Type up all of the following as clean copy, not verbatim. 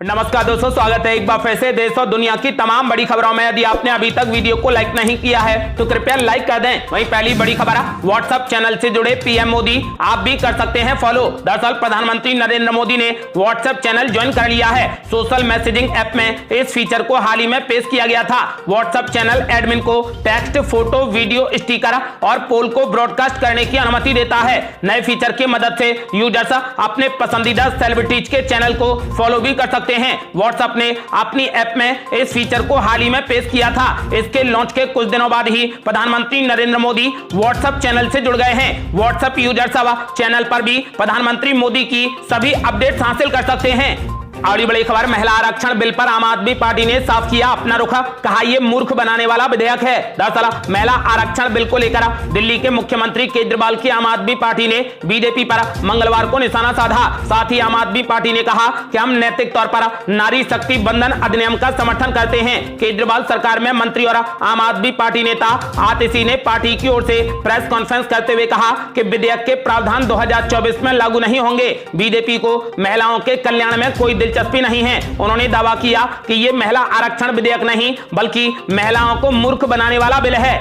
नमस्कार दोस्तों, स्वागत है एक बार फिर से देश और दुनिया की तमाम बड़ी खबरों में। यदि आपने अभी तक वीडियो को लाइक नहीं किया है तो कृपया लाइक कर दें। वहीं पहली बड़ी खबर, व्हाट्सएप चैनल से जुड़े पीएम मोदी आप भी कर सकते हैं फॉलो। दरअसल प्रधानमंत्री नरेंद्र मोदी ने व्हाट्सएप चैनल ज्वाइन कर लिया है। सोशल मैसेजिंग ऐप में इस फीचर को हाल ही में पेश किया गया था। व्हाट्सएप चैनल एडमिन को टेक्स्ट, फोटो, वीडियो, स्टिकर और पोल को ब्रॉडकास्ट करने की अनुमति देता है। नए फीचर की मदद से यूजर्स अपने पसंदीदा सेलिब्रिटीज के चैनल को फॉलो भी कर सकते हैं। व्हाट्सएप ने अपनी ऐप में इस फीचर को हाल ही में पेश किया था। इसके लॉन्च के कुछ दिनों बाद ही प्रधानमंत्री नरेंद्र मोदी व्हाट्सएप चैनल से जुड़ गए हैं। व्हाट्सएप यूजर्स अब चैनल पर भी प्रधानमंत्री मोदी की सभी अपडेट्स हासिल कर सकते हैं। और बड़ी खबर, महिला आरक्षण बिल पर आम आदमी पार्टी ने साफ किया अपना रुख। कहा यह मूर्ख बनाने वाला विधेयक है। दरअसल महिला आरक्षण बिल को लेकर दिल्ली के मुख्यमंत्री केजरीवाल की आम आदमी पार्टी ने बीजेपी पर मंगलवार को निशाना साधा। साथ ही आम आदमी पार्टी ने कहा कि हम नैतिक तौर पर नारी शक्ति बंधन अधिनियम का समर्थन करते हैं। केजरीवाल सरकार में मंत्री और आम आदमी पार्टी नेता आतिशी ने पार्टी की ओर से प्रेस कॉन्फ्रेंस करते हुए कहा कि विधेयक के प्रावधान 2024 में लागू नहीं होंगे। बीजेपी को महिलाओं के कल्याण में कोई दिलचस्पी नहीं है। उन्होंने दावा किया कि यह महिला आरक्षण विधेयक नहीं बल्कि महिलाओं को मूर्ख बनाने वाला बिल है।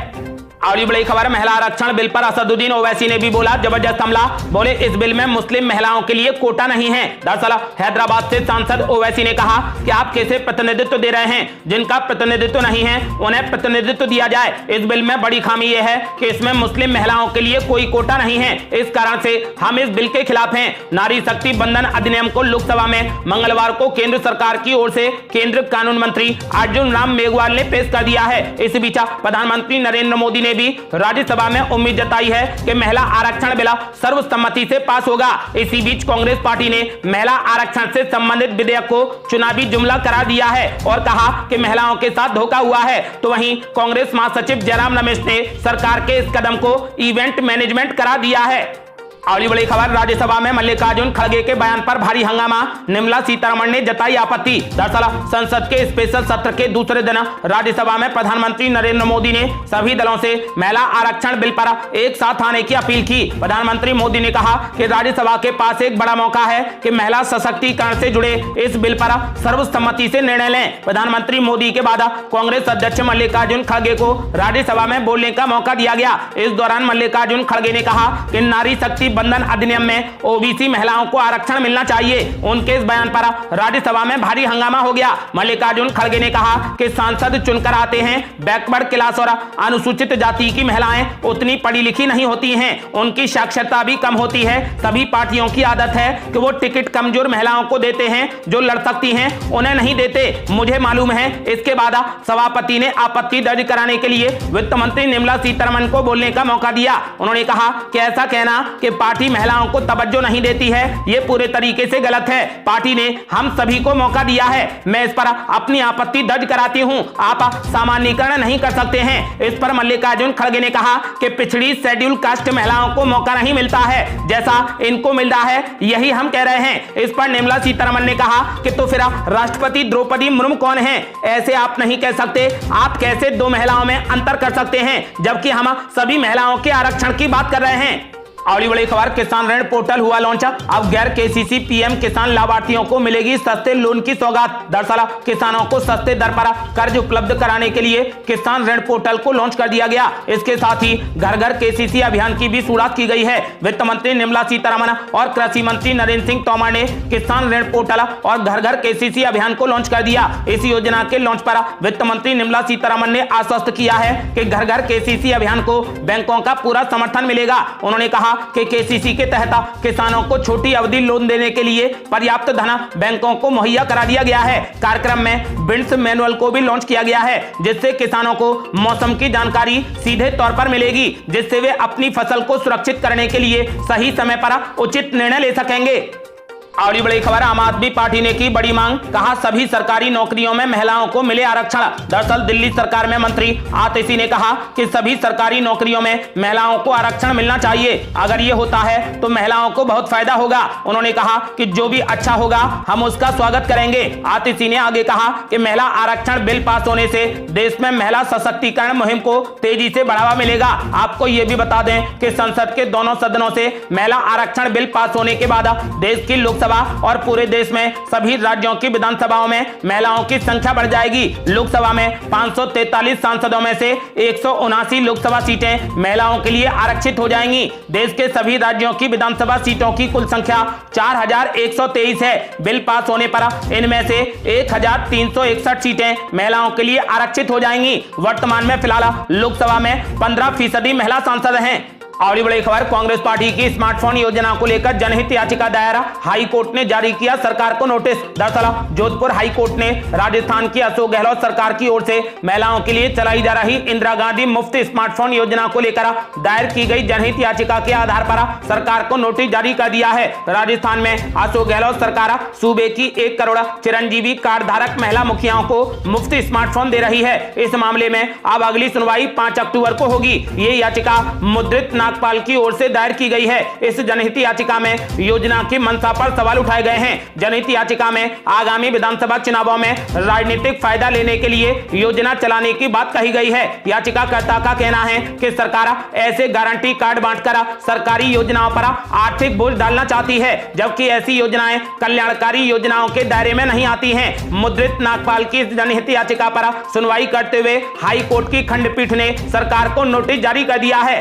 और बड़ी खबर, महिला आरक्षण बिल पर असदुद्दीन ओवैसी ने भी बोला जबरदस्त हमला। बोले इस बिल में मुस्लिम महिलाओं के लिए कोटा नहीं है। दरअसल हैदराबाद से सांसद ओवैसी ने कहा कि आप कैसे प्रतिनिधित्व दे रहे हैं, जिनका प्रतिनिधित्व नहीं है उन्हें प्रतिनिधित्व दिया जाए। इस बिल में बड़ी खामी यह है कि इसमें मुस्लिम महिलाओं के लिए कोई कोटा नहीं है। इस कारण से हम इस बिल के खिलाफ हैं। नारी शक्ति बंधन अधिनियम को लोकसभा में मंगलवार को केंद्र सरकार की ओर से केंद्रीय कानून मंत्री अर्जुन राम मेघवाल ने पेश कर दिया है। इस बीच प्रधानमंत्री नरेंद्र मोदी ने भी राज्यसभा में उम्मीद जताई है कि महिला आरक्षण बिल सर्वसम्मति से पास होगा। इसी बीच कांग्रेस पार्टी ने महिला आरक्षण से संबंधित विधेयक को चुनावी जुमला करार दिया है और कहा कि महिलाओं के साथ धोखा हुआ है। तो वहीं कांग्रेस महासचिव जयराम रमेश ने सरकार के इस कदम को इवेंट मैनेजमेंट करार दिया है। अगली बड़ी खबर, राज्यसभा में मल्लिकार्जुन खड़गे के बयान पर भारी हंगामा। निर्मला सीतारमण ने जताई आपत्ति। दरअसल संसद के स्पेशल सत्र के दूसरे दिन राज्यसभा में प्रधानमंत्री नरेंद्र मोदी ने सभी दलों से महिला आरक्षण बिल पर एक साथ आने की अपील की। प्रधानमंत्री मोदी ने कहा कि राज्यसभा के पास एक बड़ा मौका है कि महिला सशक्तिकरण से जुड़े इस बिल पर सर्वसम्मति से निर्णय लें। प्रधानमंत्री मोदी के बाद कांग्रेस अध्यक्ष मल्लिकार्जुन खड़गे को राज्यसभा में बोलने का मौका दिया गया। इस दौरान मल्लिकार्जुन खड़गे ने कहा कि नारी शक्ति बंधन अधिनियम में ओबीसी महिलाओं को आरक्षण मिलना चाहिए। उनके इस बयान पर राज्यसभा में भारी हंगामा हो गया। मल्लिकार्जुन खड़गे ने कहा कि सांसद चुनकर आते हैं। बैकवर्ड क्लास और अनुसूचित जाति की महिलाएं उतनी पढ़ी लिखी नहीं होती हैं, उनकी साक्षरता भी कम होती है। सभी पार्टियों की आदत है कि वो टिकट कमजोर महिलाओं को देते हैं, जो लड़ सकती हैं उन्हें नहीं देते। मुझे मालूम है। इसके बाद सभापति ने आपत्ति दर्ज कराने के लिए वित्त मंत्री निर्मला सीतारमण को बोलने का मौका दिया। उन्होंने कहा कि ऐसा कहना कि पार्टी महिलाओं को तवज्जो नहीं देती है, यह पूरे तरीके से गलत है। पार्टी ने हम सभी को मौका दिया है। मैं इस पर अपनी आपत्ति दर्ज कराती हूं। आप सामान्यीकरण नहीं कर सकते हैं। इस पर मल्लिकार्जुन खड़गे ने कहा कि पिछड़ी शेड्यूल कास्ट महिलाओं को मौका नहीं मिलता है जैसा इनको मिल रहा है, यही हम कह रहे हैं। इस पर निर्मला सीतारमण ने कहा कि तो फिर राष्ट्रपति द्रौपदी मुर्मू कौन है? ऐसे आप नहीं कह सकते। आप कैसे दो महिलाओं में अंतर कर सकते हैं जबकि हम सभी महिलाओं के आरक्षण की बात कर रहे हैं। अगली बड़ी खबर, किसान ऋण पोर्टल हुआ लॉन्च। अब गैर केसीसी पीएम किसान लाभार्थियों को मिलेगी सस्ते लोन की सौगात। दरअसल किसानों को सस्ते दर पर कर्ज उपलब्ध कराने के लिए किसान ऋण पोर्टल को लॉन्च कर दिया गया। इसके साथ ही घर घर केसीसी अभियान की भी शुरुआत की गई है। वित्त मंत्री निर्मला सीतारमण और कृषि मंत्री नरेंद्र सिंह तोमर ने किसान ऋण पोर्टल और घर घर केसीसी अभियान को लॉन्च कर दिया। इस योजना के लॉन्च पर वित्त मंत्री निर्मला सीतारमण ने आश्वस्त किया है कि घर घर केसीसी अभियान को बैंकों का पूरा समर्थन मिलेगा। उन्होंने कहा कि केसीसी के तहत किसानों को छोटी अवधि लोन देने के लिए पर्याप्त धन बैंकों को मुहैया करा दिया गया है। कार्यक्रम में बिड्स मैनुअल को भी लॉन्च किया गया है जिससे किसानों को मौसम की जानकारी सीधे तौर पर मिलेगी, जिससे वे अपनी फसल को सुरक्षित करने के लिए सही समय पर उचित निर्णय ले सकेंगे। और बड़ी खबर, आम आदमी पार्टी ने की बड़ी मांग। कहा सभी सरकारी नौकरियों में महिलाओं को मिले आरक्षण। दरअसल दिल्ली सरकार में मंत्री आतिशी ने कहा कि सभी सरकारी नौकरियों में महिलाओं को आरक्षण मिलना चाहिए। अगर ये होता है तो महिलाओं को बहुत फायदा होगा। उन्होंने कहा कि जो भी अच्छा होगा हम उसका स्वागत करेंगे। आतिशी ने आगे कहा कि महिला आरक्षण बिल पास होने से देश में महिला सशक्तिकरण मुहिम को तेजी से बढ़ावा मिलेगा। आपको ये भी बता दें कि संसद के दोनों सदनों से महिला आरक्षण बिल पास होने के बाद देश की लोकसभा लोकसभा और पूरे देश में सभी राज्यों की विधानसभाओं में महिलाओं की संख्या बढ़ जाएगी। लोकसभा में 543 सांसदों में से 179 लोकसभा सीटें महिलाओं के लिए आरक्षित हो जाएंगी। देश के सभी राज्यों की विधानसभा सीटों की कुल संख्या 4123 है। बिल पास होने पर इनमें से 1361 सीटें महिलाओं के लिए आरक्षित हो जाएंगी। वर्तमान में फिलहाल लोकसभा में 15% महिला सांसद हैं। और बड़ी खबर, कांग्रेस पार्टी की स्मार्टफोन योजना को लेकर जनहित याचिका दायर, हाई कोर्ट ने जारी किया सरकार को नोटिस। दरअसल जोधपुर हाई कोर्ट ने राजस्थान की अशोक गहलोत सरकार की ओर से महिलाओं के लिए चलाई जा रही इंदिरा गांधी मुफ्त स्मार्टफोन योजना को लेकर दायर की गई जनहित याचिका के आधार पर सरकार को नोटिस जारी कर दिया है। राजस्थान में अशोक गहलोत सरकार सूबे की 1 करोड़ चिरंजीवी कार्ड धारक महिला मुखियाओं को मुफ्त स्मार्टफोन दे रही है। इस मामले में अब अगली सुनवाई 5 अक्टूबर को होगी। ये याचिका मुद्रित नागपाल की ओर से दायर की गई है। इस जनहित याचिका में योजना की मंशा पर सवाल उठाए गए हैं। जनहित याचिका में आगामी विधानसभा चुनावों में राजनीतिक फायदा लेने के लिए योजना चलाने की बात कही गई है। याचिकाकर्ता का कहना है कि सरकार ऐसे गारंटी कार्ड बांटकर सरकारी योजनाओं पर आर्थिक बोझ डालना चाहती है, जबकि ऐसी योजनाएं कल्याणकारी योजनाओं के दायरे में नहीं आती हैं। मुद्रित नागपाल की जनहित याचिका पर सुनवाई करते हुए हाई कोर्ट की खंडपीठ ने सरकार को नोटिस जारी कर दिया है।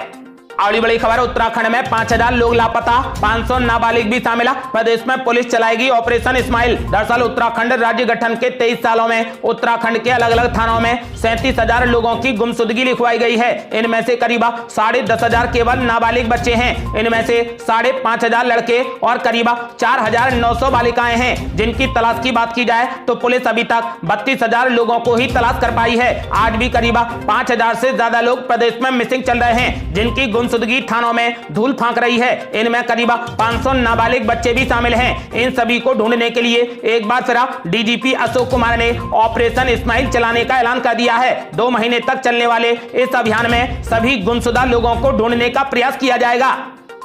अगली बड़ी खबर, उत्तराखंड में 5000 लोग लापता, 500 नाबालिग भी शामिल। प्रदेश में पुलिस चलाएगी ऑपरेशन स्माइल। दरअसल उत्तराखंड राज्य गठन के 23 सालों में उत्तराखंड के अलग अलग थानों में 37,000 लोगों की गुमशुदगी लिखवाई गई है। इनमें से करीब 10,500 केवल नाबालिग बच्चे हैं। इनमें से 5,500 लड़के और करीब 4,900 बालिकाएं हैं, जिनकी तलाश की बात की जाए तो पुलिस अभी तक 32,000 लोगों को ही तलाश कर पाई है। आज भी करीब 5,000 से ज्यादा लोग प्रदेश में मिसिंग चल रहे हैं, जिनकी गुमशुदगी थानों में धूल फांक रही है। इनमें करीब 500 नाबालिग बच्चे भी शामिल हैं। इन सभी को ढूंढने के लिए एक बार फिर डीजीपी अशोक कुमार ने ऑपरेशन स्माइल चलाने का ऐलान कर दिया है। 2 महीने तक चलने वाले इस अभियान में सभी गुमशुदा लोगों को ढूंढने का प्रयास किया जाएगा।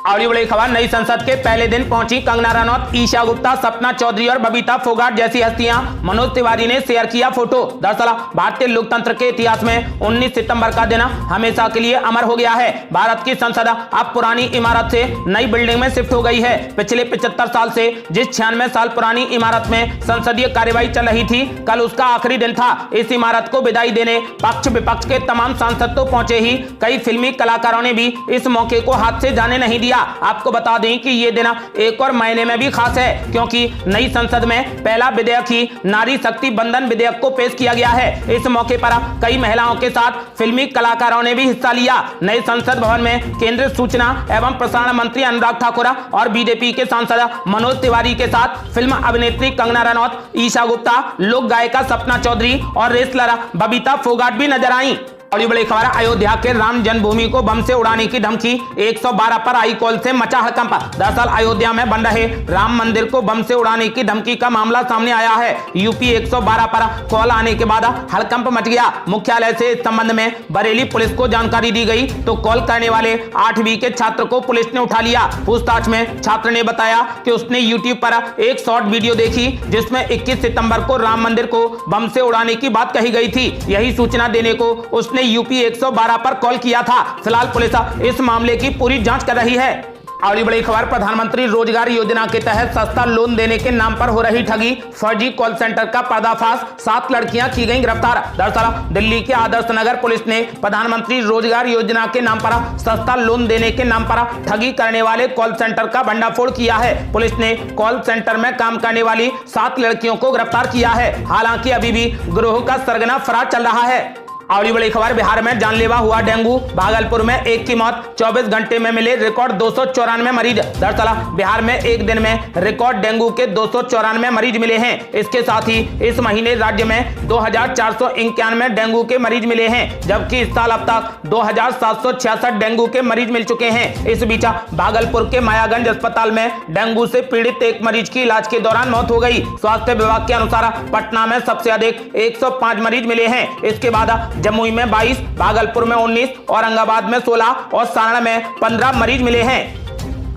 और बड़ी खबर, नई संसद के पहले दिन पहुंची कंगना रनौत, ईशा गुप्ता, सपना चौधरी और बबीता फोगाट जैसी हस्तियां। मनोज तिवारी ने शेयर किया फोटो। दरअसल भारतीय लोकतंत्र के इतिहास में 19 सितंबर का दिन हमेशा के लिए अमर हो गया है। भारत की संसद अब पुरानी इमारत से नई बिल्डिंग में शिफ्ट हो गई है। पिछले 75 साल से जिस 96 साल पुरानी इमारत में संसदीय कार्यवाही चल रही थी, कल उसका आखिरी दिन था। इस इमारत को विदाई देने पक्ष विपक्ष के तमाम सांसद तो पहुंचे ही, कई फिल्मी कलाकारों ने भी इस मौके को हाथ से जाने नहीं दिया। आपको बता दें कि ये दिन एक और महीने में भी खास है, क्योंकि नई संसद में पहला विधेयक ही नारी शक्ति बंधन विधेयक को पेश किया गया है। इस मौके पर कई महिलाओं के साथ फिल्मी कलाकारों ने भी हिस्सा लिया। नए संसद भवन में केंद्रीय सूचना एवं प्रसारण मंत्री अनुराग ठाकुर और बीजेपी के सांसद मनोज तिवारी के साथ फिल्म अभिनेत्री कंगना रनौत, ईशा गुप्ता, लोक गायिका सपना चौधरी और रेसलर बबीता फोगाट भी नजर आई। और बड़ी खबर, अयोध्या के राम जन्मभूमि को बम से उड़ाने की धमकी, 112 पर आई कॉल से मचा हड़कंप। दरअसल अयोध्या में बन रहे राम मंदिर को बम से उड़ाने की धमकी का मामला सामने आया है। यूपी 112 पर कॉल आने के बाद हड़कंप मच गया। मुख्यालय से इस संबंध में बरेली पुलिस को जानकारी दी गई तो कॉल करने वाले 8वीं के छात्र को पुलिस ने उठा लिया। पूछताछ में छात्र ने बताया कि उसने यूट्यूब पर एक शॉर्ट वीडियो देखी, जिसमें 21 सितंबर को राम मंदिर को बम से उड़ाने की बात कही गई थी। यही सूचना देने को उसने यूपी 112 पर कॉल किया था। फिलहाल पुलिस इस मामले की पूरी जांच कर रही है। अगली बड़ी खबर, प्रधानमंत्री रोजगार योजना के तहत सस्ता लोन देने के नाम पर हो रही ठगी, फर्जी कॉल सेंटर का पर्दाफाश, 7 लड़कियां की गई गिरफ्तार। दरअसल दिल्ली के आदर्श नगर पुलिस ने प्रधानमंत्री रोजगार योजना के नाम पर सस्ता लोन देने के नाम पर ठगी करने वाले कॉल सेंटर का भंडाफोड़ किया है। पुलिस ने कॉल सेंटर में काम करने वाली 7 लड़कियों को गिरफ्तार किया है। हालांकि अभी भी गिरोह का सरगना फरार चल रहा है। अगली बड़ी खबर, बिहार में जानलेवा हुआ डेंगू, भागलपुर में एक की मौत, 24 घंटे में मिले रिकॉर्ड 294 मरीज। दरअसल बिहार में एक दिन में रिकॉर्ड डेंगू के 294 मरीज मिले हैं। इसके साथ ही इस महीने राज्य में 2491 डेंगू के मरीज मिले हैं, जबकि इस साल अब तक 2766 डेंगू के मरीज मिल चुके हैं। इस बीच भागलपुर के मायागंज अस्पताल में डेंगू से पीड़ित एक मरीज की इलाज के दौरान मौत हो गई। स्वास्थ्य विभाग के अनुसार पटना में सबसे अधिक 105 मरीज मिले हैं। इसके बाद जमुई में 22, भागलपुर में 19, औरंगाबाद में 16 और सारण में 15 मरीज मिले हैं।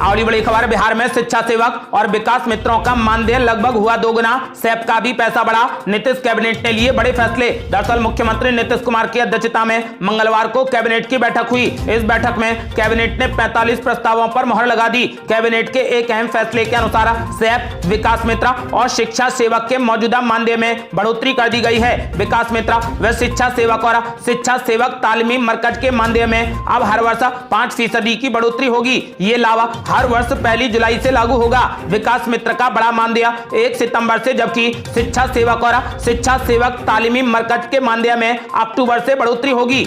अगली बड़ी खबर, बिहार में शिक्षा सेवक और विकास मित्रों का मानदेय लगभग हुआ दोगुना, सैप का भी पैसा बढ़ा, नीतीश कैबिनेट ने लिए बड़े फैसले। दरअसल मुख्यमंत्री नीतीश कुमार की अध्यक्षता में मंगलवार को कैबिनेट की बैठक हुई। इस बैठक में कैबिनेट ने 45 प्रस्तावों पर मुहर लगा दी। कैबिनेट के एक अहम फैसले के अनुसार सैप, विकास मित्र और शिक्षा सेवक के मौजूदा मानदेय में बढ़ोतरी कर दी गई है। विकास मित्र व शिक्षा सेवक और शिक्षा सेवक तालीमी मरकज के मानदेय में अब हर वर्ष 5% की बढ़ोतरी होगी। ये लाभ हर वर्ष 1 जुलाई से लागू होगा। विकास मित्र का बड़ा मानदेय 1 सितंबर से, जबकि शिक्षा सेवक और शिक्षा सेवक तालीमी मरकज के मानदेय में अक्टूबर से बढ़ोतरी होगी।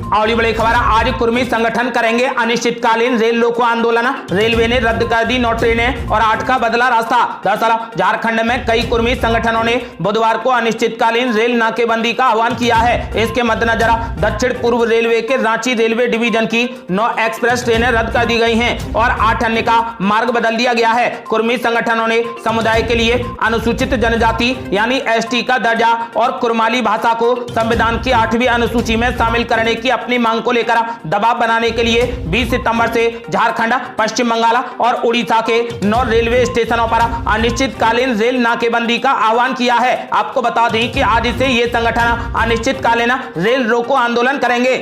अगली बड़ी खबर, आज कुर्मी संगठन करेंगे अनिश्चितकालीन रेल रोको आंदोलन, रेलवे ने रद्द कर दी 9 ट्रेनें और 8 का बदला रास्ता। दरअसल झारखंड में कई कुर्मी संगठनों ने बुधवार को अनिश्चितकालीन रेल नाकेबंदी का आह्वान किया है। इसके मद्देनजर दक्षिण पूर्व रेलवे के रांची रेलवे डिवीजन की 9 एक्सप्रेस ट्रेनें रद्द कर दी गई हैं और 8 अन्य का मार्ग बदल दिया गया है। कुर्मी संगठनों ने समुदाय के लिए अनुसूचित जनजाति यानी ST का दर्जा और कुरमाली भाषा को संविधान की 8वीं अनुसूची में शामिल करने की अपनी मांग को लेकर दबाव बनाने के लिए 20 सितंबर से झारखंड, पश्चिम बंगाल और उड़ीसा के 9 रेलवे स्टेशनों पर अनिश्चितकालीन रेल नाकेबंदी का आह्वान किया है। आपको बता दें कि आज से ये संगठन अनिश्चितकालीन रेल रोको आंदोलन करेंगे।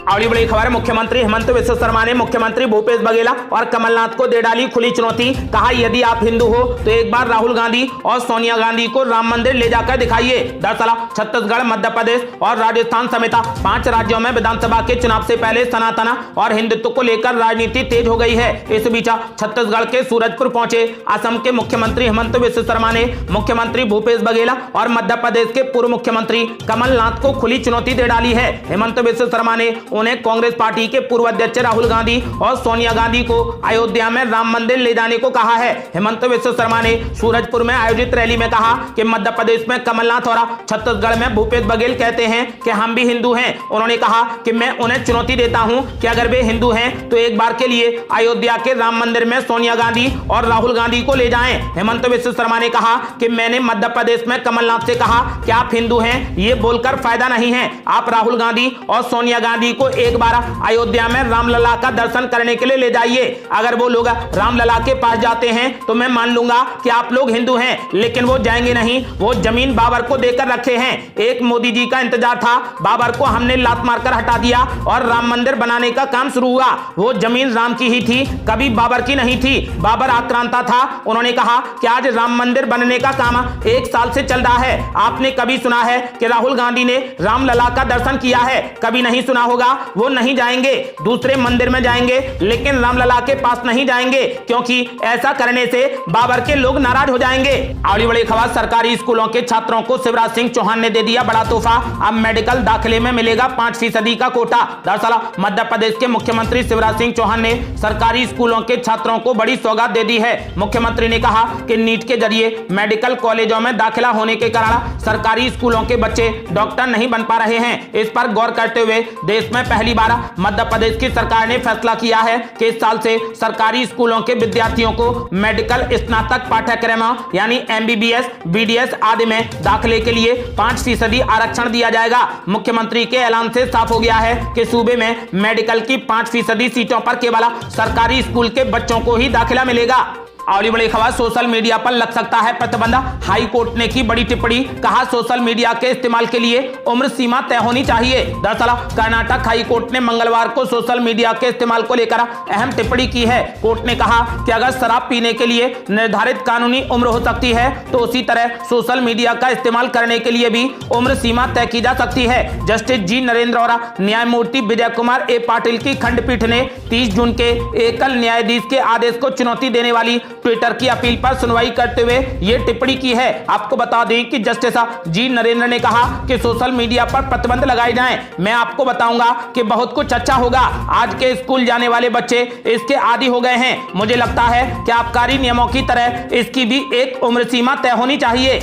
अगली बड़ी खबर, मुख्यमंत्री हेमंत बिस्वा शर्मा ने मुख्यमंत्री भूपेश बघेल और कमलनाथ को दे डाली खुली चुनौती। कहा, यदि आप हिंदू हो तो एक बार राहुल गांधी और सोनिया गांधी को राम मंदिर ले जाकर दिखाइए। दरअसल छत्तीसगढ़, मध्य प्रदेश और राजस्थान समेत 5 राज्यों में विधानसभा के चुनाव से पहले सनातन और हिंदुत्व को लेकर राजनीति तेज हो गई है। इस बीच छत्तीसगढ़ के सूरजपुर पहुंचे असम के मुख्यमंत्री हेमंत बिस्वा शर्मा ने मुख्यमंत्री भूपेश बघेल और मध्य प्रदेश के पूर्व मुख्यमंत्री कमलनाथ को खुली चुनौती दे डाली है। हेमंत बिस्वा शर्मा ने उन्हें कांग्रेस पार्टी के पूर्व अध्यक्ष राहुल गांधी और सोनिया गांधी को अयोध्या में राम मंदिर ले जाने को कहा है। हेमंत बिस्वा शर्मा ने सूरजपुर में आयोजित रैली में कहा कि मध्य प्रदेश में कमलनाथ और छत्तीसगढ़ में भूपेश बघेल कहते हैं कि हम भी हिंदू हैं। उन्होंने कहा कि मैं उन्हें चुनौती देता हूं कि अगर वे हिंदू हैं तो एक बार के लिए अयोध्या के राम मंदिर में सोनिया गांधी और राहुल गांधी को ले जाएं। हेमंत बिस्वा शर्मा ने कहा कि मैंने मध्य प्रदेश में कमलनाथ से कहा कि आप हिंदू हैं, ये बोलकर फायदा नहीं है। आप राहुल गांधी और सोनिया गांधी को एक बार अयोध्या में रामलला का दर्शन करने के लिए ले जाइए। अगर वो लोग रामलला के पास जाते हैं तो मैं मान लूंगा कि आप लोग हिंदू हैं, लेकिन वो जाएंगे नहीं। वो जमीन बाबर को देकर रखे हैं। एक मोदी जी का इंतजार था, बाबर को हमने लात मारकर हटा दिया और राम मंदिर बनाने का काम शुरू हुआ। वो जमीन राम की ही थी, कभी बाबर की नहीं थी। बाबर आक्रांता था। उन्होंने कहा कि आज राम मंदिर बनने का काम 1 साल से चल रहा है। आपने कभी सुना है कि राहुल गांधी ने रामलला का दर्शन किया है? कभी नहीं सुना होगा। वो नहीं जाएंगे, दूसरे मंदिर में जाएंगे, लेकिन रामलला के पास नहीं जाएंगे, क्योंकि ऐसा करने से बाबर के लोग नाराज हो जाएंगे। अगली बड़ी खबर, सरकारी स्कूलों के छात्रों को शिवराज सिंह चौहान ने दे दिया बड़ा तोहफा। अब मेडिकल दाखिले में मिलेगा 5% का कोटा। दरअसल मध्य प्रदेश के मुख्यमंत्री शिवराज सिंह चौहान ने सरकारी स्कूलों के छात्रों को बड़ी सौगात दे दी है। मुख्यमंत्री ने कहा कि नीट के जरिए मेडिकल कॉलेजों में दाखिला होने के कारण सरकारी स्कूलों के बच्चे डॉक्टर नहीं बन पा रहे हैं। इस पर गौर करते हुए देश में पहली बार मध्य प्रदेश की सरकार ने फैसला किया है कि इस साल से सरकारी स्कूलों के विद्यार्थियों को मेडिकल स्नातक पाठ्यक्रम यानी MBBS, BDS आदि में दाखिले के लिए 5% आरक्षण दिया जाएगा। मुख्यमंत्री के ऐलान से साफ हो गया है कि सूबे में मेडिकल की 5% सीटों पर केवल सरकारी स्कूल के बच्चों को ही दाखिला मिलेगा। अगली बड़ी खबर, सोशल मीडिया पर लग सकता है प्रतिबंध, हाई कोर्ट ने की बड़ी टिप्पणी। कहा, सोशल मीडिया के इस्तेमाल के लिए उम्र सीमा तय होनी चाहिए। दरअसल कर्नाटक हाई कोर्ट ने मंगलवार को सोशल मीडिया के इस्तेमाल को लेकर अहम टिप्पणी की है। कोर्ट ने कहा कि अगर शराब पीने के लिए निर्धारित कानूनी उम्र हो सकती है तो उसी तरह सोशल मीडिया का इस्तेमाल करने के लिए भी उम्र सीमा तय की जा सकती है। जस्टिस जी नरेंद्र और न्यायमूर्ति विजय कुमार ए पाटिल की खंडपीठ ने 30 जून के एकल न्यायाधीश के आदेश को चुनौती देने वाली ट्विटर की अपील पर सुनवाई करते हुए यह टिप्पणी की है। आपको बता दें कि जस्टिस जी नरेंद्र ने कहा कि सोशल मीडिया पर प्रतिबंध लगाए जाएं। मैं आपको बताऊंगा कि बहुत कुछ अच्छा होगा। आज के स्कूल जाने वाले बच्चे इसके आदी हो गए हैं। मुझे लगता है कि आबकारी नियमों की तरह इसकी भी एक उम्र सीमा तय होनी चाहिए।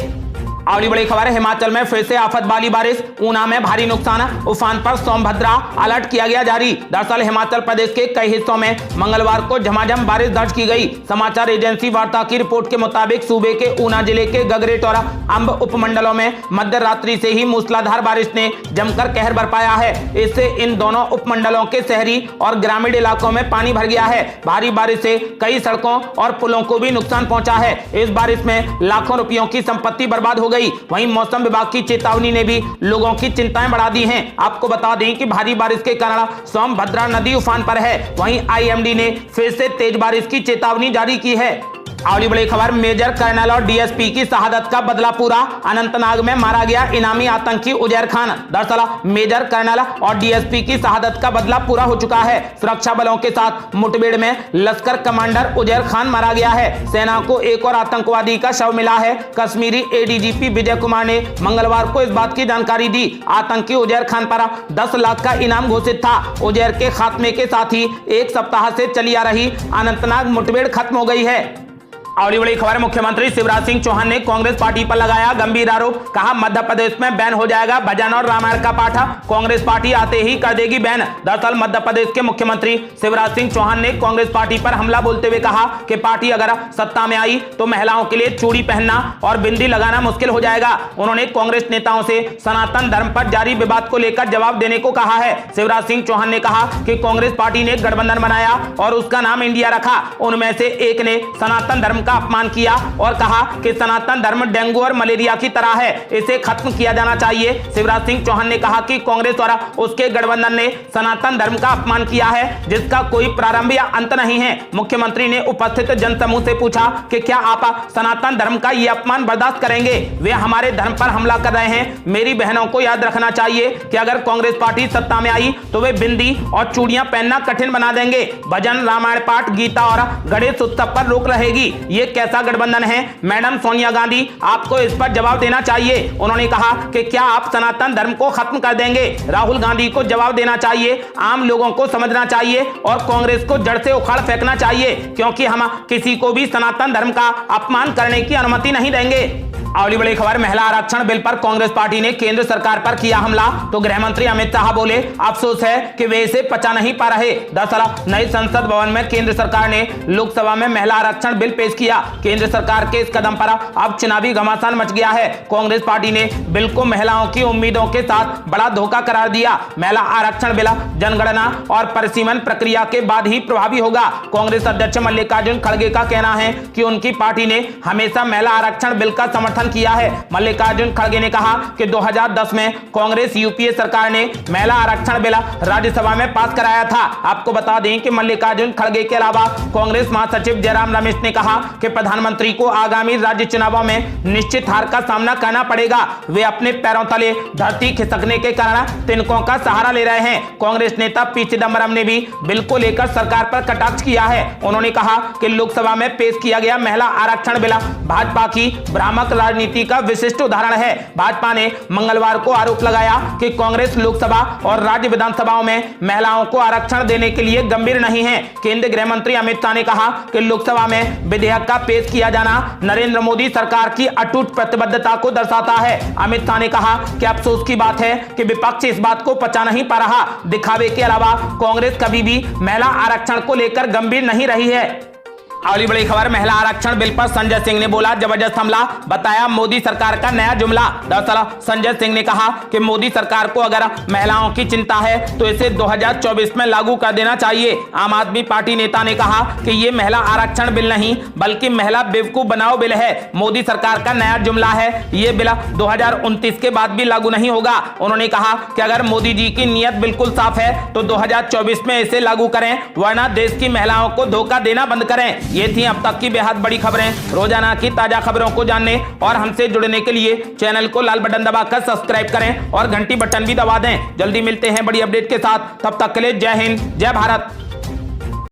अगली बड़ी खबर है, हिमाचल में फिर से आफत वाली बारिश, ऊना में भारी नुकसान, उफान पर सोमभद्रा, अलर्ट किया गया जारी। दरअसल हिमाचल प्रदेश के कई हिस्सों में मंगलवार को झमाझम बारिश दर्ज की गई। समाचार एजेंसी वार्ता की रिपोर्ट के मुताबिक सूबे के ऊना जिले के गगरेट और अंब उपमंडलों में मध्य रात्रि से ही मूसलाधार बारिश ने जमकर कहर बरपाया है। इससे इन दोनों उपमंडलों के शहरी और ग्रामीण इलाकों में पानी भर गया है। भारी बारिश से कई सड़कों और पुलों को भी नुकसान पहुंचा है। इस बारिश में लाखों रुपयों की संपत्ति बर्बाद हो गई। वहीं मौसम विभाग की चेतावनी ने भी लोगों की चिंताएं बढ़ा दी हैं। आपको बता दें कि भारी बारिश के कारण सोमभद्रा नदी उफान पर है। वहीं आईएमडी ने फिर से तेज बारिश की चेतावनी जारी की है। अगली बड़ी खबर, मेजर कर्नल और डीएसपी की शहादत का बदला पूरा, अनंतनाग में मारा गया इनामी आतंकी उजैर खान। दरअसल मेजर कर्नल और डीएसपी की शहादत का बदला पूरा हो चुका है। सुरक्षा बलों के साथ मुठभेड़ में लश्कर कमांडर उजैर खान मारा गया है। सेना को एक और आतंकवादी का शव मिला है। कश्मीरी एडीजीपी विजय कुमार ने मंगलवार को इस बात की जानकारी दी। आतंकी उजैर खान पर 10 लाख का इनाम घोषित था। उजैर के खात्मे के साथ ही एक सप्ताह से चली आ रही अनंतनाग मुठभेड़ खत्म हो गई है। अगली बड़ी खबर, मुख्यमंत्री शिवराज सिंह चौहान ने कांग्रेस पार्टी पर लगाया गंभीर आरोप, कहा मध्य प्रदेश में बैन हो जाएगा भजन और रामायण का पाठ, कांग्रेस पार्टी आते ही कर देगी बैन। दरअसल मध्य प्रदेश के मुख्यमंत्री शिवराज सिंह चौहान ने कांग्रेस पार्टी पर हमला बोलते हुए कहा कि पार्टी अगर सत्ता में आई तो महिलाओं के लिए चूड़ी पहनना और बिंदी लगाना मुश्किल हो जाएगा। उन्होंने कांग्रेस नेताओं से सनातन धर्म पर जारी विवाद को लेकर जवाब देने को कहा है। शिवराज सिंह चौहान ने कहा कि कांग्रेस पार्टी ने गठबंधन बनाया और उसका नाम इंडिया रखा। उनमें से एक ने सनातन धर्म का अपमान किया और कहा कि सनातन धर्म डेंगू और मलेरिया की तरह है, इसे खत्म किया जाना चाहिए। शिवराज सिंह चौहान ने कहा कि कांग्रेस द्वारा उसके गठबंधन ने सनातन धर्म का अपमान किया है जिसका कोई प्रारंभ या अंत नहीं है। मुख्यमंत्री ने उपस्थित जनसमूह से पूछा कि क्या आप सनातन धर्म का यह अपमान बर्दाश्त करेंगे? वे हमारे धर्म पर हमला कर रहे हैं। मेरी बहनों को याद रखना चाहिए कि अगर कांग्रेस पार्टी सत्ता में आई तो वे बिंदी और चूड़ियां पहनना कठिन बना देंगे। भजन, रामायण पाठ, गीता और गणेश उत्सव पर रोक रहेगी। ये कैसा गठबंधन है? मैडम सोनिया गांधी, आपको इस पर जवाब देना चाहिए। उन्होंने कहा कि क्या आप सनातन धर्म को खत्म कर देंगे? राहुल गांधी को जवाब देना चाहिए। आम लोगों को समझना चाहिए और कांग्रेस को जड़ से उखाड़ फेंकना चाहिए, क्योंकि हम किसी को भी सनातन धर्म का अपमान करने की अनुमति नहीं देंगे। अगली बड़ी खबर, महिला आरक्षण बिल पर कांग्रेस पार्टी ने केंद्र सरकार पर किया हमला तो गृह मंत्री अमित शाह बोले अफसोस है कि वे इसे पचा नहीं पा रहे। दरअसल नई संसद भवन में केंद्र सरकार ने लोकसभा में महिला आरक्षण बिल पेश किया। केंद्र सरकार के इस कदम पर अब चुनावी घमासान मच गया है। कांग्रेस पार्टी ने बिल को महिलाओं की उम्मीदों के साथ बड़ा धोखा करार दिया। महिला आरक्षण बिल जनगणना और परिसीमन प्रक्रिया के बाद ही प्रभावी होगा। कांग्रेस अध्यक्ष मल्लिकार्जुन खड़गे का कहना है कि उनकी पार्टी ने हमेशा महिला आरक्षण बिल का समर्थन किया है। मल्लिकार्जुन खड़गे ने कहा कि 2010 में कांग्रेस यूपीए सरकार ने महिला आरक्षण बिल राज्यसभा में पास कराया था। आपको बता दें कि मल्लिकार्जुन खड़गे के अलावा कांग्रेस महासचिव जयराम रमेश ने कहा कि प्रधानमंत्री को आगामी राज्य चुनावों में निश्चित हार का सामना करना पड़ेगा। वे अपने पैरों तले धरती खिसकने के कारण तिनकों का सहारा ले रहे हैं। कांग्रेस नेता पी चिदंबरम ने भी बिल को लेकर सरकार पर कटाक्ष किया है। उन्होंने कहा कि लोकसभा में पेश किया गया महिला आरक्षण बिल भाजपा की भ्रामक राजनीति का विशिष्ट उदाहरण है। भाजपा ने मंगलवार को आरोप लगाया कि कांग्रेस लोकसभा और राज्य विधानसभाओं में महिलाओं को आरक्षण देने के लिए गंभीर नहीं है। केंद्रीय गृह मंत्री अमित शाह ने कहा कि लोकसभा में विधेयक का पेश किया जाना नरेंद्र मोदी सरकार की अटूट प्रतिबद्धता को दर्शाता है। अमित शाह ने कहा कि अफसोस की बात है कि विपक्ष इस बात को पचा नहीं पा रहा। दिखावे के अलावा कांग्रेस कभी भी महिला आरक्षण को लेकर गंभीर नहीं रही है। अगली बड़ी खबर, महिला आरक्षण बिल पर संजय सिंह ने बोला जबरदस्त हमला, बताया मोदी सरकार का नया जुमला। दरअसल संजय सिंह ने कहा कि मोदी सरकार को अगर महिलाओं की चिंता है तो इसे 2024 में लागू कर देना चाहिए। आम आदमी पार्टी नेता ने कहा कि ये महिला आरक्षण बिल नहीं बल्कि महिला बेवकूफ बनाओ बिल है। मोदी सरकार का नया जुमला है। ये बिल 2029 के बाद भी लागू नहीं होगा। उन्होंने कहा कि अगर मोदी जी की नीयत बिल्कुल साफ है तो 2024 में इसे लागू करें, वरना देश की महिलाओं को धोखा देना बंद करें। ये थी अब तक की बेहद बड़ी खबरें। रोजाना की ताजा खबरों को जानने और हमसे जुड़ने के लिए चैनल को लाल बटन दबाकर सब्सक्राइब करें और घंटी बटन भी दबा दें। जल्दी मिलते हैं बड़ी अपडेट के साथ, तब तक के लिए जय हिंद, जय भारत।